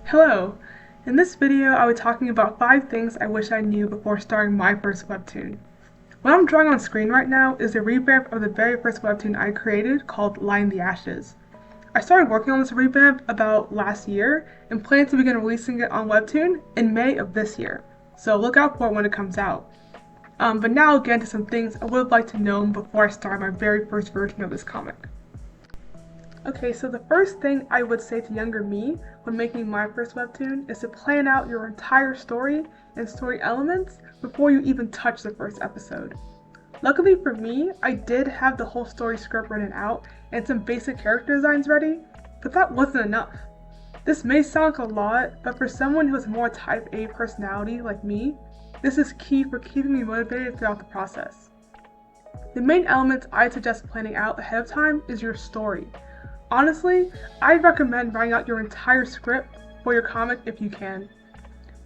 Hello! In this video, I will be talking about 5 things I wish I knew before starting my first webtoon. What I'm drawing on screen right now is a revamp of the very first webtoon I created called Line the Ashes. I started working on this revamp about last year and plan to begin releasing it on Webtoon in May of this year, so look out for it when it comes out. But now I'll get into some things I would have liked to know before I start my very first version of this comic. Okay, so the first thing I would say to younger me when making my first webtoon is to plan out your entire story and story elements before you even touch the first episode. Luckily for me, I did have the whole story script written out and some basic character designs ready, but that wasn't enough. This may sound like a lot, but for someone who has more type A personality like me, this is key for keeping me motivated throughout the process. The main elements I'd suggest planning out ahead of time is your story. Honestly, I'd recommend writing out your entire script for your comic if you can.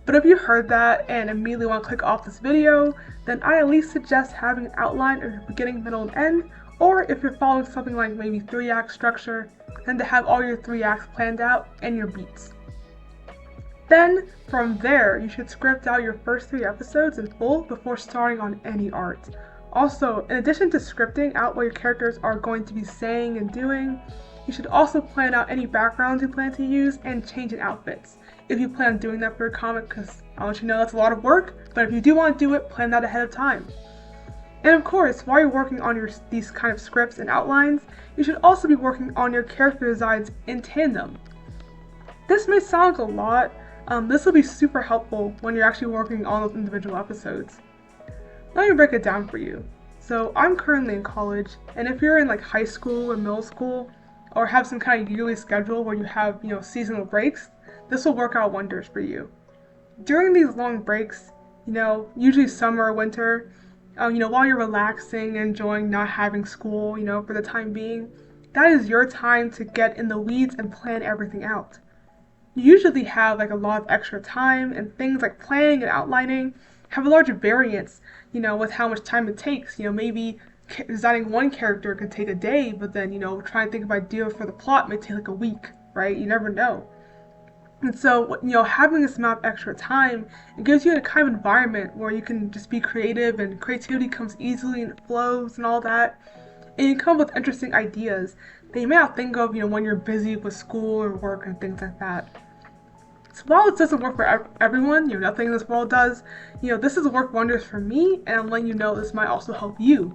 But if you heard that and immediately want to click off this video, then I at least suggest having an outline of your beginning, middle, and end, or if you're following something like maybe 3-act structure, then to have all your 3 acts planned out and your beats. Then, from there, you should script out your first 3 episodes in full before starting on any art. Also, in addition to scripting out what your characters are going to be saying and doing, you should also plan out any backgrounds you plan to use and change in outfits, if you plan on doing that for your comic, because I'll let you know that's a lot of work, but if you do want to do it, plan that ahead of time. And of course, while you're working on these kind of scripts and outlines, you should also be working on your character designs in tandem. This may sound like a lot, this will be super helpful when you're actually working on those individual episodes. Let me break it down for you. So I'm currently in college, and if you're in like high school or middle school, or have some kind of yearly schedule where you have, seasonal breaks, this will work out wonders for you. During these long breaks, usually summer or winter, while you're relaxing and enjoying not having school, for the time being, that is your time to get in the weeds and plan everything out. You usually have like a lot of extra time, and things like planning and outlining have a larger variance, with how much time it takes. Maybe designing one character could take a day, but then, trying to think of ideas for the plot may take like a week, right? You never know. And so, having this amount of extra time, it gives you a kind of environment where you can just be creative, and creativity comes easily and it flows and all that. And you come up with interesting ideas that you may not think of, when you're busy with school or work and things like that. So while it doesn't work for everyone, nothing in this world does, this has worked wonders for me, and I'm letting you know this might also help you,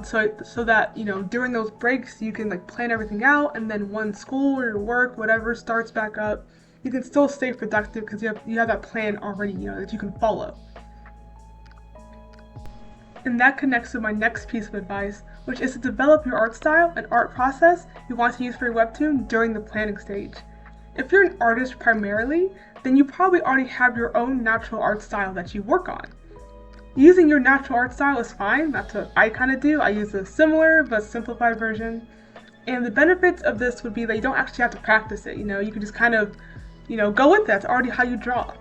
so that, during those breaks you can like plan everything out, and then when school or your work, whatever, starts back up, you can still stay productive because you have that plan already, that you can follow. And that connects to my next piece of advice, which is to develop your art style and art process you want to use for your webtoon during the planning stage. If you're an artist primarily, then you probably already have your own natural art style that you work on. Using your natural art style is fine, that's what I kind of do. I use a similar but simplified version. And the benefits of this would be that you don't actually have to practice it, you can just kind of, go with that. It's already how you draw.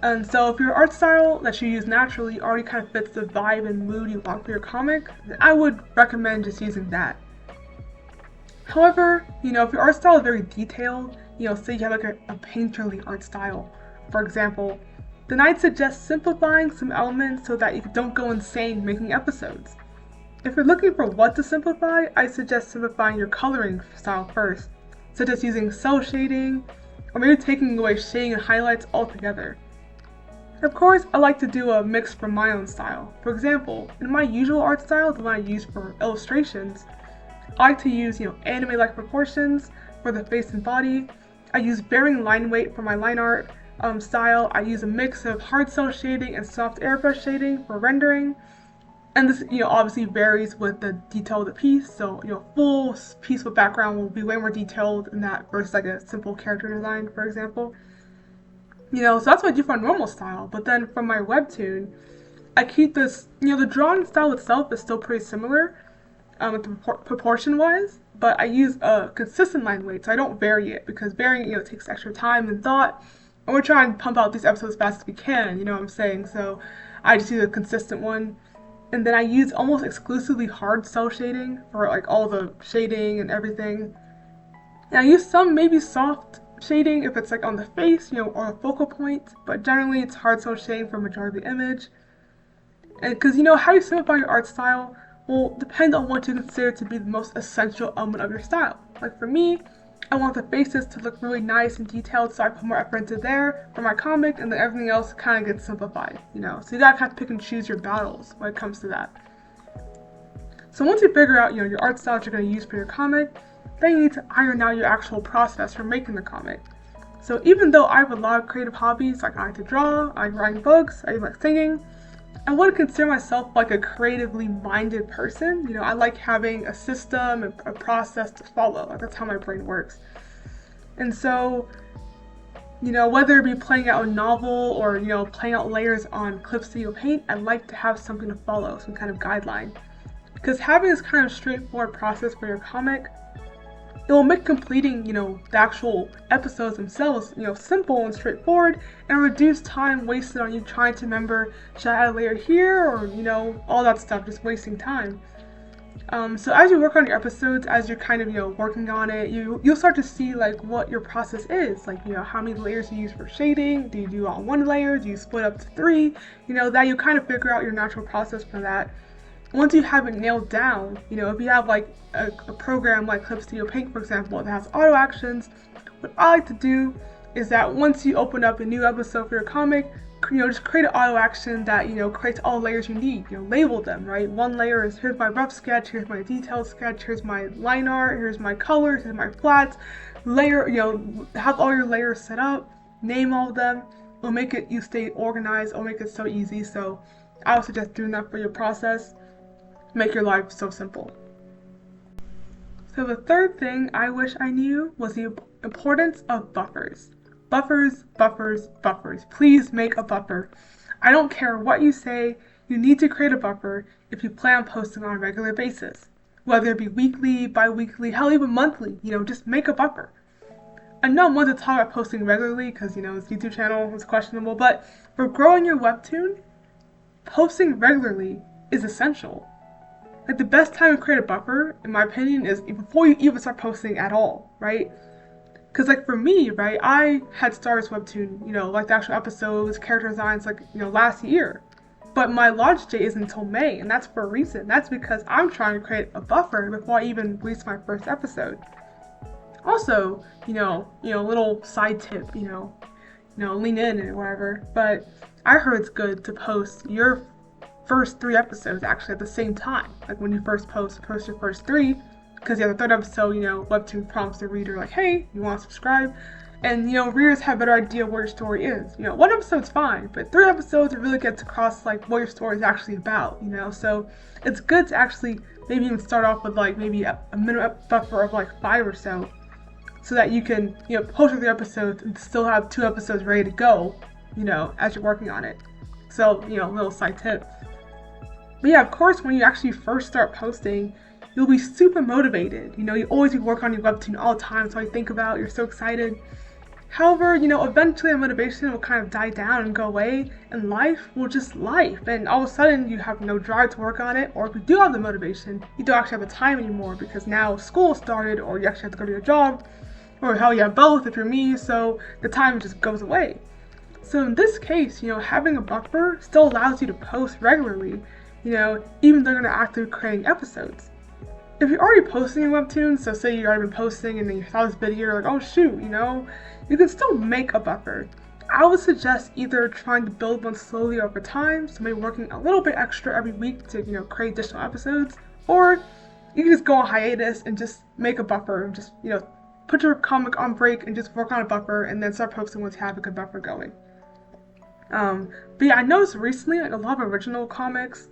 And so if your art style that you use naturally already kind of fits the vibe and mood you want for your comic, then I would recommend just using that. However, if your art style is very detailed, say you have like a painterly art style, for example, then I'd suggest simplifying some elements so that you don't go insane making episodes. If you're looking for what to simplify, I suggest simplifying your coloring style first, such as using cell shading, or maybe taking away shading and highlights altogether. Of course, I like to do a mix from my own style. For example, in my usual art style, the one I use for illustrations, I like to use, anime-like proportions for the face and body. I use varying line weight for my line art style. I use a mix of hard cell shading and soft airbrush shading for rendering. And this, obviously varies with the detail of the piece. So, full piece with background will be way more detailed than that versus like a simple character design, for example. So that's what I do for a normal style. But then for my webtoon, I keep this, the drawing style itself is still pretty similar, proportion-wise, but I use a consistent line weight, so I don't vary it, because varying it, takes extra time and thought, and we're trying to pump out these episodes as fast as we can, you know what I'm saying, so I just use a consistent one. And then I use almost exclusively hard cell shading for like all the shading and everything. And I use some maybe soft shading if it's like on the face, or a focal point, but generally it's hard cell shading for majority of the image. And because how you simplify your art style will depend on what you consider to be the most essential element of your style. Like for me, I want the faces to look really nice and detailed, so I put more effort into there for my comic, and then everything else kind of gets simplified, So you gotta kind of pick and choose your battles when it comes to that. So once you figure out, your art style that you're going to use for your comic, then you need to iron out your actual process for making the comic. So even though I have a lot of creative hobbies, like I like to draw, I like writing books, I like singing, I wouldn't consider myself like a creatively minded person. I like having a system and a process to follow. Like that's how my brain works. And so, whether it be playing out a novel or, playing out layers on Clip Studio Paint, I like to have something to follow, some kind of guideline. Because having this kind of straightforward process for your comic, it will make completing, the actual episodes themselves, simple and straightforward, and reduce time wasted on you trying to remember, should I add a layer here, or, all that stuff, just wasting time. So as you work on your episodes, as you're kind of, working on it, you'll start to see, like, what your process is. Like, how many layers you use for shading, do you do all one layer, do you split up to 3, that you kind of figure out your natural process for that. Once you have it nailed down, if you have like a program like Clip Studio Paint, for example, that has auto actions, what I like to do is that once you open up a new episode for your comic, just create an auto action that, creates all the layers you need. Label them, right? One layer is, here's my rough sketch, here's my detailed sketch, here's my line art, here's my colors, here's my flats. Layer, have all your layers set up, name all of them. It'll make it, you stay organized, it'll make it so easy. So I would suggest doing that for your process. Make your life so simple. So the third thing I wish I knew was the importance of buffers. Buffers, buffers, buffers. Please make a buffer. I don't care what you say, you need to create a buffer if you plan on posting on a regular basis. Whether it be weekly, bi-weekly, hell even monthly, just make a buffer. I know I'm one to talk about posting regularly because, this YouTube channel is questionable, but for growing your Webtoon, posting regularly is essential. Like the best time to create a buffer, in my opinion, is before you even start posting at all, right? Because like for me, right, I had started Webtoon, like the actual episodes, character designs, like, last year. But my launch date isn't until May, and that's for a reason. That's because I'm trying to create a buffer before I even release my first episode. Also, little side tip, lean in and whatever. But I heard it's good to post your first 3 episodes actually at the same time. Like when you first post your first 3, because the third episode, Webtoon prompts the reader like, hey, you want to subscribe? And readers have a better idea what your story is. 1 episode's fine, but 3 episodes it really gets across like what your story is actually about. So it's good to actually maybe even start off with like maybe a minimum buffer of like 5 or so that you can post your 3 episodes and still have 2 episodes ready to go, as you're working on it. So little side tip. But yeah, of course, when you actually first start posting, you'll be super motivated. You always be working on your Webtoon all the time. It's all you think about. You're so excited. However, eventually that motivation will kind of die down and go away, and life will just life. And all of a sudden, you have no drive to work on it, or if you do have the motivation, you don't actually have the time anymore because now school started, or you actually have to go to your job, or hell, you have both if you're me. So the time just goes away. So in this case, having a buffer still allows you to post regularly. Even though you're not actively creating episodes. If you're already posting in Webtoon, so say you've already been posting and then you saw this video, you're like, oh shoot, you can still make a buffer. I would suggest either trying to build one slowly over time, so maybe working a little bit extra every week to, create additional episodes, or you can just go on hiatus and just make a buffer and just, put your comic on break and just work on a buffer and then start posting once you have a good buffer going. But yeah, I noticed recently, like a lot of original comics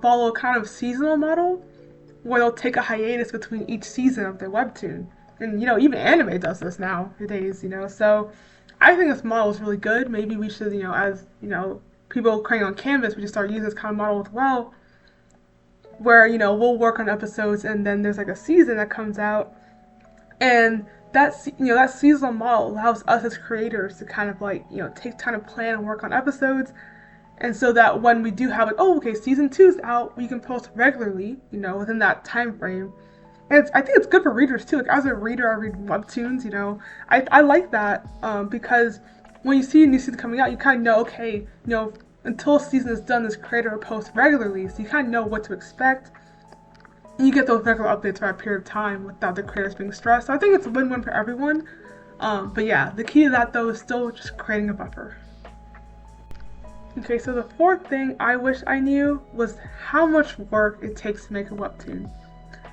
follow kind of seasonal model where they'll take a hiatus between each season of their Webtoon. And, even anime does this nowadays, so I think this model is really good. Maybe we should, as, people creating on Canvas, we should start using this kind of model as well, where, we'll work on episodes and then there's like a season that comes out, and that seasonal model allows us as creators to kind of like, take time to plan and work on episodes. And so that when we do have like, oh, okay, season 2's out, we can post regularly, within that time frame. And I think it's good for readers too. Like as a reader, I read webtoons. I like that because when you see a new season coming out, you kind of know, okay, until a season is done, this creator will post regularly, so you kind of know what to expect. And you get those regular updates for a period of time without the creators being stressed. So I think it's a win-win for everyone. But yeah, the key to that though is still just creating a buffer. Okay, so the fourth thing I wish I knew was how much work it takes to make a webtoon.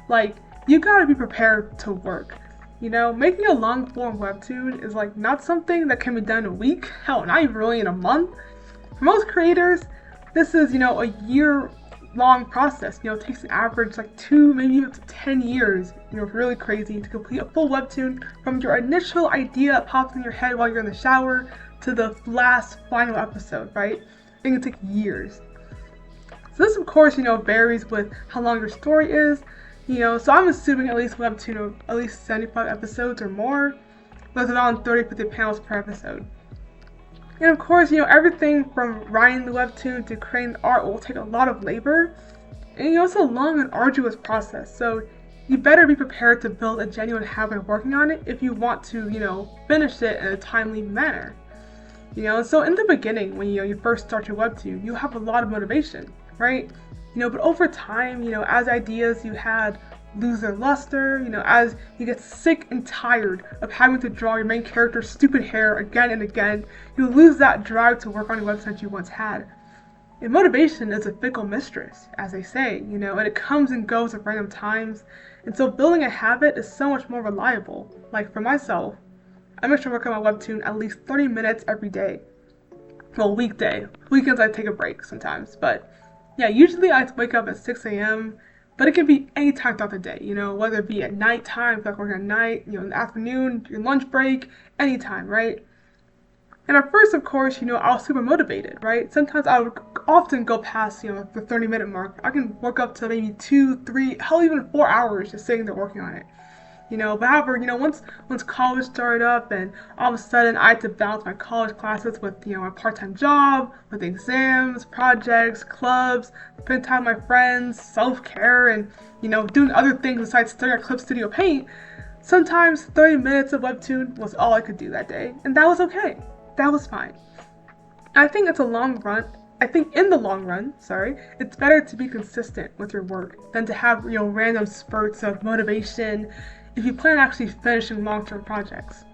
Like, you gotta be prepared to work. Making a long form webtoon is like not something that can be done in a week, hell, not even really in a month. For most creators, this is, a year long process. It takes an average like 2, maybe up to 10 years, if you're really crazy, to complete a full webtoon from your initial idea that pops in your head while you're in the shower to the last final episode, right? It can take years. So this of course, varies with how long your story is. So I'm assuming at least webtoon of at least 75 episodes or more, with around 30-50 panels per episode. And of course, everything from writing the webtoon to creating the art will take a lot of labor, and it's a long and arduous process. So you better be prepared to build a genuine habit of working on it if you want to, finish it in a timely manner. So in the beginning, when you first start your webtoon, you have a lot of motivation, right? But over time, as ideas you had lose their luster, as you get sick and tired of having to draw your main character's stupid hair again and again, you lose that drive to work on your website you once had. And motivation is a fickle mistress, as they say, and it comes and goes at random times. And so building a habit is so much more reliable. Like for myself, I make sure to work on my webtoon at least 30 minutes every day. Well, weekday. Weekends I take a break sometimes, but yeah, usually I wake up at 6 a.m., but it can be any time throughout the day, whether it be at nighttime, if I work at night, in the afternoon, your lunch break, anytime, right? And at first, of course, I was super motivated, right? Sometimes I would often go past, the 30-minute mark. I can work up to maybe 2, 3, hell, even 4 hours just sitting there working on it. But however, once college started up and all of a sudden I had to balance my college classes with, my part-time job, with exams, projects, clubs, spend time with my friends, self-care, and, doing other things besides staring at Clip Studio Paint, sometimes 30 minutes of webtoon was all I could do that day, and that was okay. That was fine. I think in the long run, it's better to be consistent with your work than to have, random spurts of motivation if you plan on actually finishing long-term projects.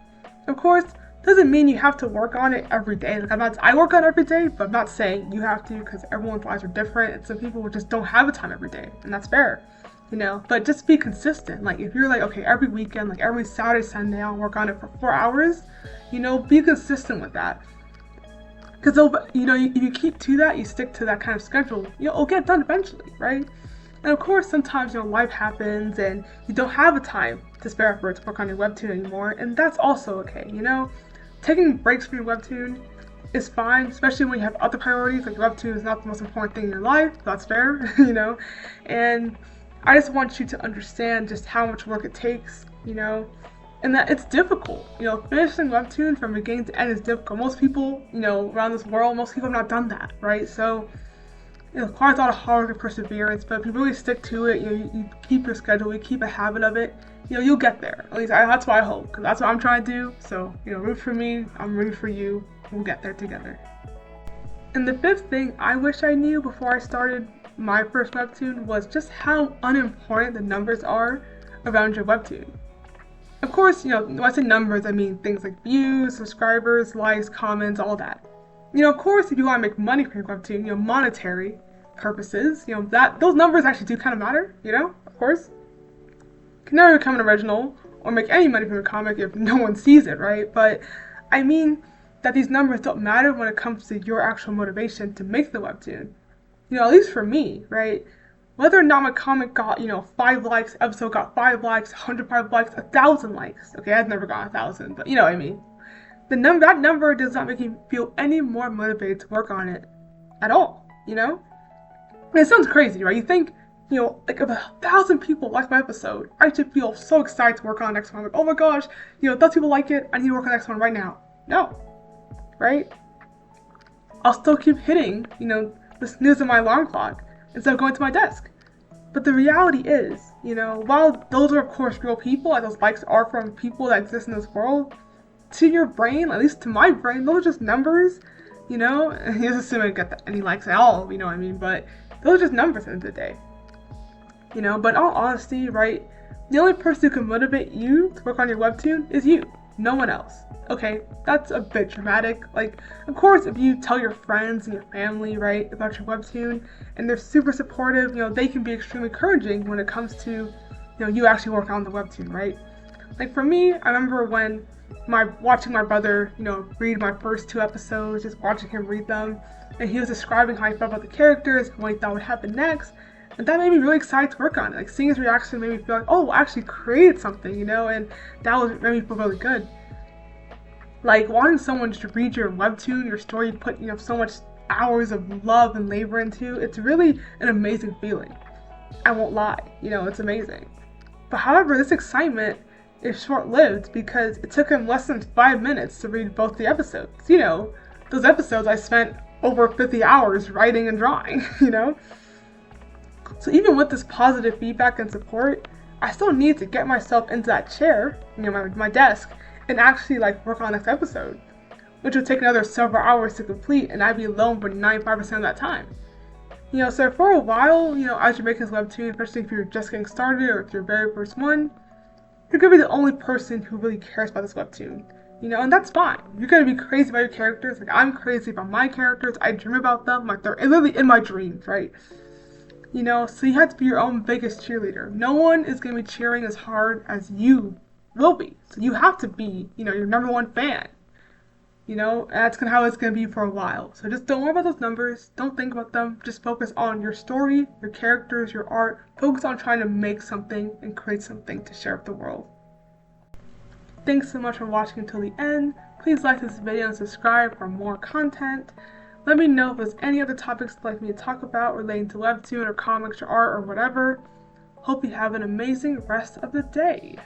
Of course, doesn't mean you have to work on it every day. Like I work on it every day, but I'm not saying you have to, because everyone's lives are different, and some people just don't have the time every day, and that's fair. But just be consistent. Like if you're like, okay, every weekend, like every Saturday, Sunday, I'll work on it for 4 hours, be consistent with that. Because if you keep to that, you stick to that kind of schedule, it'll get done eventually, right? And of course, sometimes, life happens and you don't have the time to spare for it to work on your webtoon anymore, and that's also okay, Taking breaks from your webtoon is fine, especially when you have other priorities, like your webtoon is not the most important thing in your life, that's fair, And I just want you to understand just how much work it takes, and that it's difficult. Finishing webtoon from beginning to end is difficult. Most people, around this world, most people have not done that, right? So it requires a lot of hard work and perseverance, but if you really stick to it, you keep your schedule, you keep a habit of it, you'll get there. At least that's what I hope, because that's what I'm trying to do. So, root for me, I'm rooting for you, we'll get there together. And the fifth thing I wish I knew before I started my first webtoon was just how unimportant the numbers are around your webtoon. Of course, when I say numbers, I mean things like views, subscribers, likes, comments, all that. Of course, if you want to make money from your webtoon, monetary purposes, that those numbers actually do kind of matter, of course. You can never become an original or make any money from a comic if no one sees it, right? But I mean that these numbers don't matter when it comes to your actual motivation to make the webtoon. At least for me, right? Whether or not my comic got, 5 likes, episode got 5 likes, 105 likes, 1,000 likes. Okay, I've never got 1,000, but you know what I mean. That number does not make me feel any more motivated to work on it at all, And it sounds crazy, right? You think, like if 1,000 people like my episode, I should feel so excited to work on the next one. Like, oh my gosh, 1,000 people like it, I need to work on the next one right now. No, right? I'll still keep hitting, the snooze of my alarm clock instead of going to my desk. But the reality is, while those are of course real people, like those likes are from people that exist in this world, to your brain, at least to my brain, those are just numbers, and he's assuming I get any likes at all, you know what I mean? But those are just numbers at the end of the day. But in all honesty, right, the only person who can motivate you to work on your webtoon is you, no one else. Okay, that's a bit dramatic. Like, of course, if you tell your friends and your family, right, about your webtoon, and they're super supportive, they can be extremely encouraging when it comes to, you actually work on the webtoon, right? Like for me, I remember when watching my brother, read my first 2 episodes, just watching him read them, and he was describing how he felt about the characters and what he thought would happen next. And that made me really excited to work on it. Like seeing his reaction made me feel like, oh, I actually created something, and made me feel really good. Like watching someone just read your webtoon, your story, you put so much hours of love and labor into, it's really an amazing feeling. I won't lie, it's amazing. But however, this excitement is short-lived because it took him less than 5 minutes to read both the episodes. Those episodes I spent over 50 hours writing and drawing, So even with this positive feedback and support, I still need to get myself into that chair, my desk, and actually work on the next episode, which would take another several hours to complete, and I'd be alone for 95% of that time. So for a while, as you're making this webtoon, especially if you're just getting started or if you're your very first one, you're gonna be the only person who really cares about this webtoon. And that's fine. You're gonna be crazy about your characters. Like I'm crazy about my characters. I dream about them. Like they're literally in my dreams, right? So you have to be your own biggest cheerleader. No one is gonna be cheering as hard as you will be. So you have to be, your number one fan. And that's how it's gonna be for a while. So just don't worry about those numbers. Don't think about them. Just focus on your story, your characters, your art. Focus on trying to make something and create something to share with the world. Thanks so much for watching until the end. Please like this video and subscribe for more content. Let me know if there's any other topics you'd like me to talk about relating to Webtoon or comics or art or whatever. Hope you have an amazing rest of the day.